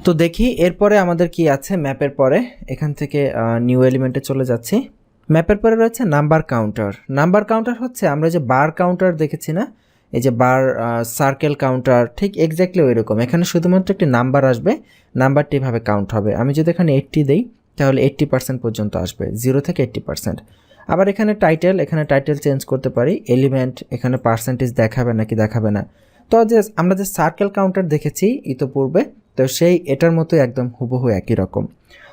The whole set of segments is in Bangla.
তো দেখি এরপরে আমাদের কি আছে ম্যাপের পরে। এখান থেকে নিউ এলিমেন্টে চলে যাচ্ছি। ম্যাপের পরে রয়েছে নাম্বার কাউন্টার। নাম্বার কাউন্টার হচ্ছে আমরা যে বার কাউন্টার দেখেছি না, এই যে বার সার্কেল কাউন্টার, ঠিক এক্স্যাক্টলি ওই রকম। এখানে শুধুমাত্র একটি নাম্বার আসবে, নাম্বারটি এভাবে কাউন্ট হবে। আমি যদি এখানে 80 দেই তাহলে 80% পর্যন্ত আসবে, 0 থেকে 80%। আবার এখানে টাইটেল, এখানে টাইটেল চেঞ্জ করতে পারি। এলিমেন্ট, এখানে পার্সেন্টেজ দেখাবে নাকি দেখাবে না। তো যে আমরা যে সার্কেল কাউন্টার দেখেছি ইতোপূর্বে, তো সেই এটার মতোই একদম হুবহু একই রকম।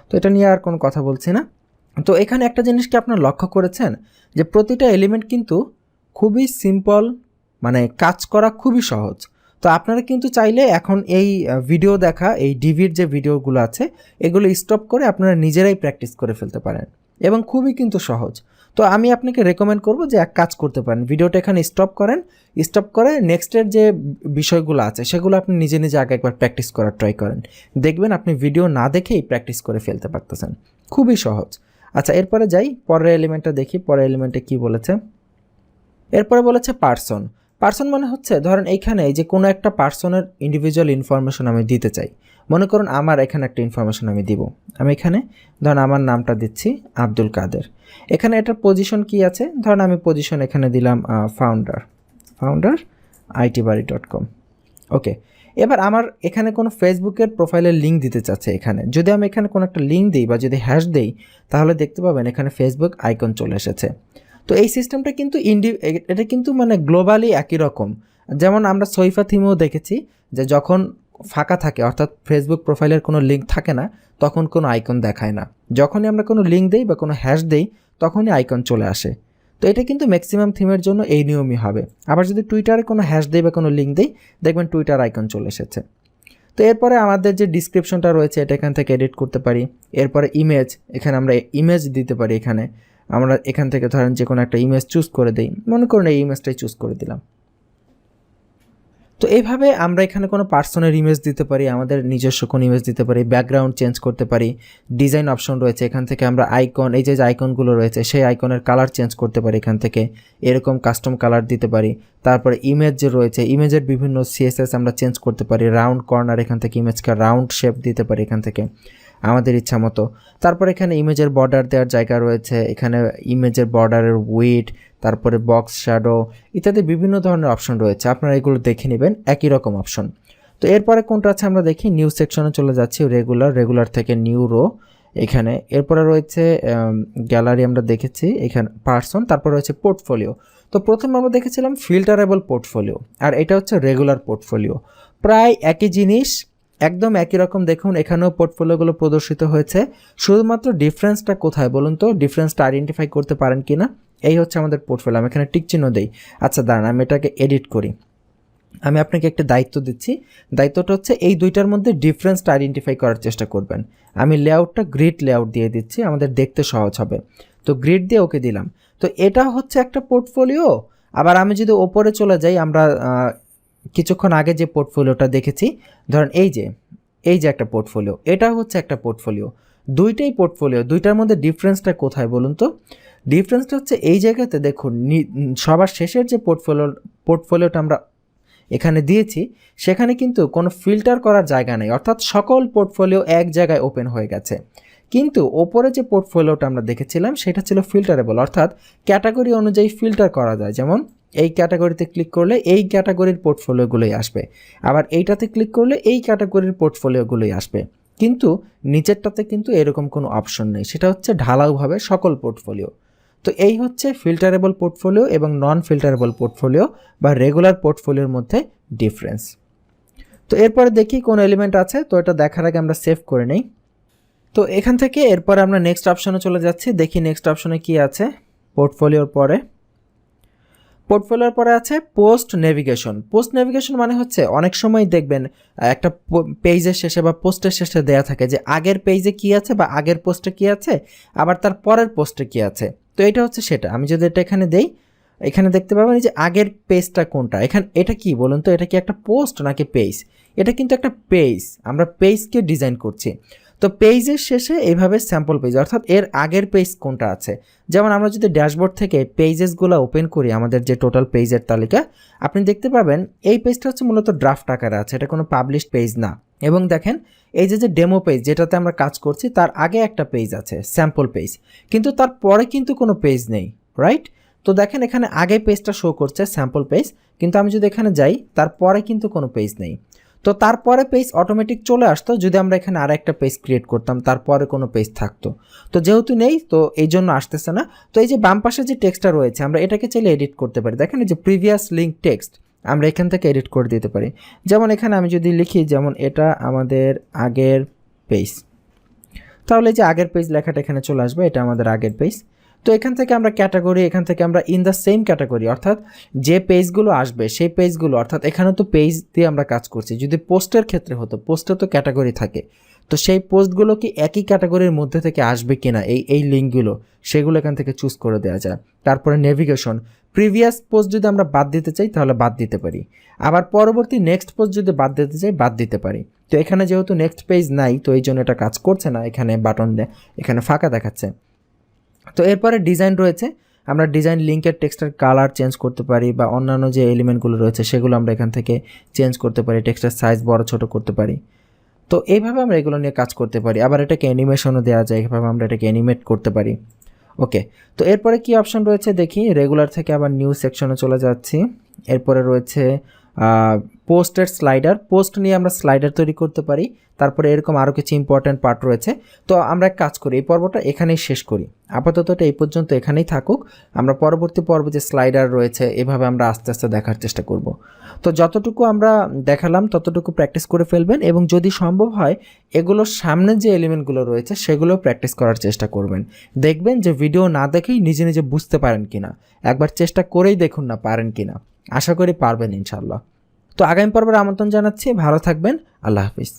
তো এটা নিয়ে আর কোনো কথা বলছি না। তো এখানে একটা জিনিস কি আপনারা লক্ষ্য করেছেন যে প্রতিটা এলিমেন্ট কিন্তু খুবই সিম্পল, মানে কাজ করা খুবই সহজ। তো আপনারা কিন্তু চাইলে এখন এই ভিডিও দেখা, এই ডিভির যে ভিডিওগুলো আছে এগুলো স্টপ করে আপনারা নিজেরাই প্র্যাকটিস করে ফেলতে পারেন, এবং খুবই কিন্তু সহজ। তো আমি আপনাকে রেকমেন্ড করব যে এক কাজ করতে পারেন, ভিডিওটা এখানে স্টপ করেন, স্টপ করে নেক্সটের যে বিষয়গুলো আছে সেগুলো আপনি নিজে নিজে আগে একবার প্র্যাকটিস করার ট্রাই করেন। দেখবেন আপনি ভিডিও না দেখেই প্র্যাকটিস করে ফেলতে পারতেছেন, খুবই সহজ। আচ্ছা, এরপরে যাই, পরের এলিমেন্টটা দেখি। পরের এলিমেন্টে কি বলেছে। এরপরে বলেছে পার্সন। পার্সন মানে হচ্ছে ধরেন এইখানে এই যে কোনো একটা পার্সনের ইন্ডিভিজুয়াল ইনফরমেশন আমি দিতে চাই। মনে করুন আমার এখানে একটা ইনফরমেশন আমি দিব। আমি এখানে ধরেন আমার নামটা দিচ্ছি আব্দুল কাদের। এখানে এটার পজিশন কি আছে, ধরেন আমি পজিশন এখানে দিলাম ফাউন্ডার itbari.com। ওকে, এবার আমার এখানে কোনো ফেসবুকের প্রোফাইলের লিঙ্ক দিতে চাচ্ছে। এখানে যদি আমি এখানে কোনো একটা লিঙ্ক দিই বা যদি হ্যাশ দিই তাহলে দেখতে পাবেন এখানে ফেসবুক আইকন চলে এসেছে। তো এই সিস্টেমটা কিন্তু এটা কিন্তু মানে গ্লোবালি একই রকম। যেমন আমরা সৈফা থিমেও দেখেছি যে যখন ফাঁকা থাকে, অর্থাৎ ফেসবুক প্রোফাইলের কোনো লিঙ্ক থাকে না, তখন কোনো আইকন দেখায় না। যখনই আমরা কোনো লিঙ্ক দিই বা কোনো হ্যাশ দিই তখনই আইকন চলে আসে। তো এটা কিন্তু ম্যাক্সিমাম থিমের জন্য এই নিয়মই হবে। আবার যদি টুইটারে কোনো হ্যাশ দিই বা কোনো লিঙ্ক দিই দেখবেন টুইটার আইকন চলে এসেছে। তো এরপরে আমাদের যে ডিসক্রিপশনটা রয়েছে এটা এখান থেকে এডিট করতে পারি। এরপরে ইমেজ, এখানে আমরা ইমেজ দিতে পারি। এখানে আমরা এখান থেকে ধরেন যে কোনো একটা ইমেজ চুজ করে দিই, মনে করুন এই ইমেজটাই চুজ করে দিলাম। তো এইভাবে আমরা এখানে কোনো পার্সনের ইমেজ দিতে পারি, আমাদের নিজস্ব কোনো ইমেজ দিতে পারি, ব্যাকগ্রাউন্ড চেঞ্জ করতে পারি। ডিজাইন অপশন রয়েছে, এখান থেকে আমরা আইকন, এই যে আইকনগুলো রয়েছে সেই আইকনের কালার চেঞ্জ করতে পারি। এখান থেকে এরকম কাস্টম কালার দিতে পারি। তারপরে ইমেজ যে রয়েছে, ইমেজের বিভিন্ন সিএসএস আমরা চেঞ্জ করতে পারি। রাউন্ড কর্নার, এখান থেকে ইমেজকে রাউন্ড শেপ দিতে পারি এখান থেকে আমাদের ইচ্ছা মতো। তারপর এখানে ইমেজের বর্ডার দেওয়ার জায়গা রয়েছে, এখানে ইমেজের বর্ডারের উইড, তারপরে বক্স শ্যাডো ইত্যাদি বিভিন্ন ধরনের অপশন রয়েছে। আপনারা এগুলো দেখে নেবেন, একই রকম অপশন। তো এরপরে কোনটা আছে আমরা দেখি। নিউ সেকশনে চলে যাচ্ছি, রেগুলার থেকে নিউ রো এখানে। এরপরে রয়েছে গ্যালারি, আমরা দেখেছি এখানে পার্সন। তারপর রয়েছে পোর্টফোলিও। তো প্রথমে আমরা দেখেছিলাম ফিল্টারেবল পোর্টফোলিও, আর এটা হচ্ছে রেগুলার পোর্টফোলিও। প্রায় একই জিনিস, একদম একই রকম। দেখুন এখানেও পোর্টফোলিওগুলো প্রদর্শিত হয়েছে, শুধুমাত্র ডিফারেন্সটা কোথায় বলুন তো, ডিফারেন্সটা আইডেন্টিফাই করতে পারেন কি না। এই হচ্ছে আমাদের পোর্টফোলিও। আমি এখানে টিক চিহ্ন দেই। আচ্ছা দাঁড়ান, আমি এটাকে এডিট করি। আমি আপনাকে একটা দায়িত্ব দিচ্ছি, দায়িত্বটা হচ্ছে এই দুইটার মধ্যে ডিফারেন্সটা আইডেন্টিফাই করার চেষ্টা করবেন। আমি লেআউটটা গ্রিড লেআউট দিয়ে দিচ্ছি, আমাদের দেখতে সহজ হবে। তো গ্রিড দিয়ে ওকে দিলাম। তো এটা হচ্ছে একটা পোর্টফোলিও। আবার আমি যদি ওপরে চলে যাই, আমরা কিছুক্ষণ আগে যে পোর্টফোলিওটা দেখেছি, ধরেন এই যে একটা পোর্টফোলিও, এটা হচ্ছে একটা পোর্টফোলিও। দুইটাই পোর্টফোলিও, দুইটার মধ্যে ডিফারেন্সটা কোথায় বলুন তো। ডিফারেন্সটা হচ্ছে এই জায়গাতে দেখুন, সবার শেষের যে পোর্টফোলিওটা আমরা এখানে দিয়েছি সেখানে কিন্তু কোনো ফিল্টার করার জায়গা নেই, অর্থাৎ সকল পোর্টফোলিও এক জায়গায় ওপেন হয়ে গেছে। কিন্তু ওপরে যে পোর্টফোলিওটা আমরা দেখেছিলাম সেটা ছিল ফিল্টারেবল, অর্থাৎ ক্যাটাগরি অনুযায়ী ফিল্টার করা যায়। যেমন এই ক্যাটাগরিতে ক্লিক করলে এই ক্যাটাগরির পোর্টফোলিওগুলোই আসবে, আবার এইটাতে ক্লিক করলে এই ক্যাটাগরির পোর্টফোলিওগুলোই আসবে। কিন্তু নিচেরটাতে কিন্তু এরকম কোনো অপশন নেই, সেটা হচ্ছে ঢালাওভাবে সকল পোর্টফোলিও। তো এই হচ্ছে ফিল্টারেবল পোর্টফোলিও এবং নন ফিল্টারেবল পোর্টফোলিও বা রেগুলার পোর্টফোলিওর মধ্যে ডিফারেন্স। তো এরপরে দেখি কোন এলিমেন্ট আছে। তো এটা দেখার আগে আমরা সেভ করে নেই। তো এখান থেকে এরপরে আমরা নেক্সট অপশনে চলে যাচ্ছি। দেখি নেক্সট অপশনে কি আছে। পোর্টফোলিওর পরে আছে পোস্ট নেভিগেশন। পোস্ট নেভিগেশন মানে হচ্ছে অনেক সময় দেখবেন একটা পেজের শেষে বা পোস্টের শেষে দেয়া থাকে যে আগের পেজে কি আছে বা আগের পোস্টে কি আছে, আবার তার পরের পোস্টে কি আছে। তো এটা হচ্ছে সেটা। আমি যদি এটা এখানে দেই, এখানে দেখতে পাবেন যে আগের পেজটা কোনটা। এটা কি বলুন তো, এটা কি একটা পোস্ট নাকি পেজ? এটা কিন্তু একটা পেজ, আমরা পেজকে ডিজাইন করছি। তো পেজের শেষে এইভাবে স্যাম্পল পেজ অর্থাৎ এর আগের পেজ কোনটা আছে, যেমন আমরা যদি ড্যাশবোর্ড থেকে পেজেসগুলো ওপেন করি আমাদের যে টোটাল পেজের তালিকা, আপনি দেখতে পাবেন এই পেজটা হচ্ছে মূলত ড্রাফট আকারে আছে, এটা কোনো পাবলিশড পেজ না। এবং দেখেন এই যে ডেমো পেজ যেটাতে আমরা কাজ করছি তার আগে একটা পেজ আছে স্যাম্পল পেজ, কিন্তু তার পরে কিন্তু কোনো পেজ নেই, রাইট? তো দেখেন এখানে আগে পেজটা শো করছে স্যাম্পল পেজ, কিন্তু আমি যদি এখানে যাই তারপরে কিন্তু কোনো পেজ নেই। তো তারপরে পেজ অটোমেটিক চলে আসতো যদি আমরা এখানে আর একটা পেজ ক্রিয়েট করতাম, তারপরে কোনো পেজ থাকতো। তো যেহেতু নেই তো এই জন্য আসতেছে না। তো এই যে বাম পাশে যে টেক্সটটা রয়েছে আমরা এটাকে চাইলে এডিট করতে পারি। দেখেন এই যে প্রিভিয়াস লিঙ্ক টেক্সট আমরা এখান থেকে এডিট করে দিতে পারি। যেমন এখানে আমি যদি লিখি যেমন এটা আমাদের আগের পেজ, তাহলে এই যে আগের পেজ লেখাটা এখানে চলে আসবে, এটা আমাদের আগের পেজ। তো এখান থেকে আমরা ক্যাটাগরি, এখান থেকে আমরা ইন দ্য সেম ক্যাটাগরি অর্থাৎ যে পেজগুলো আসবে সেই পেজগুলো, অর্থাৎ এখানে তো পেজ দিয়ে আমরা কাজ করছি, যদি পোস্টের ক্ষেত্রে হতো পোস্টে তো ক্যাটাগরি থাকে, তো সেই পোস্টগুলো কি একই ক্যাটাগরির মধ্যে থেকে আসবে কিনা এই লিঙ্কগুলো সেগুলো এখান থেকে চুজ করে দেওয়া যায়। তারপরে নেভিগেশন, প্রিভিয়াস পোস্ট যদি আমরা বাদ দিতে চাই তাহলে বাদ দিতে পারি, আবার পরবর্তী নেক্সট পোস্ট যদি বাদ দিতে চাই বাদ দিতে পারি। তো এখানে যেহেতু নেক্সট পেজ নাই তো এই জন্য এটা কাজ করছে না, এখানে বাটন এখানে ফাঁকা দেখাচ্ছে। তো এরপরে ডিজাইন রয়েছে, আমরা ডিজাইন লিঙ্কের টেক্সটের কালার চেঞ্জ করতে পারি বা অন্যান্য যে এলিমেন্টগুলো রয়েছে সেগুলো আমরা এখান থেকে চেঞ্জ করতে পারি, টেক্সটের সাইজ বড় ছোট করতে পারি। তো এইভাবে আমরা এগুলো নিয়ে কাজ করতে পারি। আবার এটাকে অ্যানিমেশনও দেওয়া যায়, এইভাবে আমরা এটাকে অ্যানিমেট করতে পারি। ওকে, তো এরপরে কি অপশন রয়েছে দেখি, রেগুলার থেকে আবার নিউ সেকশনে চলে যাচ্ছি। এরপরে রয়েছে পোস্টের স্লাইডার, পোস্ট নিয়ে আমরা স্লাইডার তৈরি করতে পারি। তারপরে এরকম আরও কিছু ইম্পর্ট্যান্ট পার্ট রয়েছে। তো আমরা এক কাজ করি, এই পর্বটা এখানেই শেষ করি, আপাতত এটা এই পর্যন্ত এখানেই থাকুক। আমরা পরবর্তী পর্বে যে স্লাইডার রয়েছে এভাবে আমরা আস্তে আস্তে দেখার চেষ্টা করব। তো যতটুকু আমরা দেখালাম ততটুকু প্র্যাকটিস করে ফেলবেন এবং যদি সম্ভব হয় এগুলোর সামনে যে এলিমেন্টগুলো রয়েছে সেগুলো প্র্যাকটিস করার চেষ্টা করবেন। দেখবেন যে ভিডিও না দেখেই নিজে নিজে বুঝতে পারেন কিনা, একবার চেষ্টা করেই দেখুন না পারেন কিনা, আশা করি পারবেন ইনশাল্লাহ। তো আগামী পর্বের আমন্ত্রণ জানাচ্ছি, ভালো থাকবেন, আল্লাহ হাফিজ।